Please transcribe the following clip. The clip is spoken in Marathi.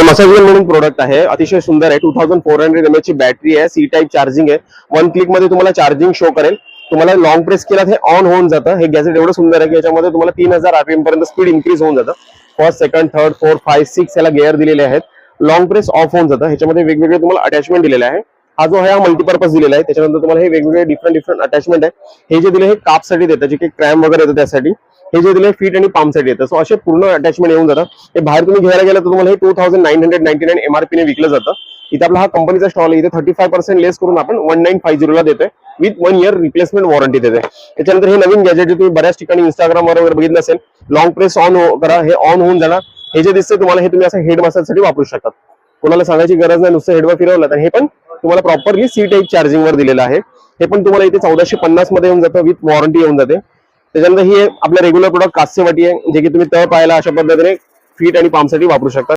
हे मसाज म्हणून प्रोडक्ट आहे, अतिशय सुंदर आहे. 2400 mAh ची बॅटरी आहे, सी टाईप चार्जिंग आहे. 1 क्लिक मध्ये तुम्हाला चार्जिंग शो करेल. तुम्हाला लॉंग प्रेस केला हे ऑन होऊन जातं. हे गॅजेट एवढं सुंदर आहे की याच्यामध्ये तुम्हाला 3000 RPM पर्यंत स्पीड इन्क्रीज होऊन जातं. फर्स्ट, सेकंड, थर्ड, 4, 5, 6 याला गिअर दिलेले आहेत. लॉंग प्रेस ऑफ होऊन जातं. ह्याच्यामध्ये वेगवेगळे तुम्हाला अटॅचमेंट दिलेले आहे. हा जो आहे हा मल्टीपर्पज दिलेला आहे. त्याच्यानंतर तुम्हाला हे वेगवेगळे डिफरंट अटॅचमेंट आहे. हे जे दिले हे कापसाठी देतात, जे की क्रॅम्प वगैरे येतं त्यासाठी. हे जे दिले फीट आणि पामसाठी येतं. सो असे पूर्ण अटॅचमेंट येऊन जातात. हे बाहेर तुम्ही घ्यायला गेलं तर तुम्हाला हे 2999 MRP ने विकलं जातं. इथे आपला हा कंपनीचा स्टॉल आहे. इथे 35% लेस करून आपण 1950 ला देतोय विथ 1 year रिप्लेसमेंट वॉरंटी देते. त्याच्यानंतर हे नवीन गॅजेट जे तुम्ही बऱ्याच ठिकाणी इंस्टाग्राम वर वगैरे बघितलं असेल, लॉंग प्रेस ऑन करा, हे ऑन होऊन जाणार. हे जे दिसते तुम्हाला हे तुम्ही असं हेड मसाज साठी वापरू शकतात. कोणाला सांगायची गरज नाही, नुसतं हेडवर फिरवलं तर हे पण तुम्हाला प्रॉपरली सी टाईप चार्जिंग वर दिलेलं आहे. हे पण तुम्हाला इथे 1450 मध्ये येऊन जातं, विथ वॉरंटी येऊन जाते. त्याच्यानंतर ही आपल्या रेग्युलर प्रोडक्ट कास्य वाटी आहे, जे की तुम्ही तळ पाहायला अशा पद्धतीने फीट आणि पामसाठी वापरू शकता.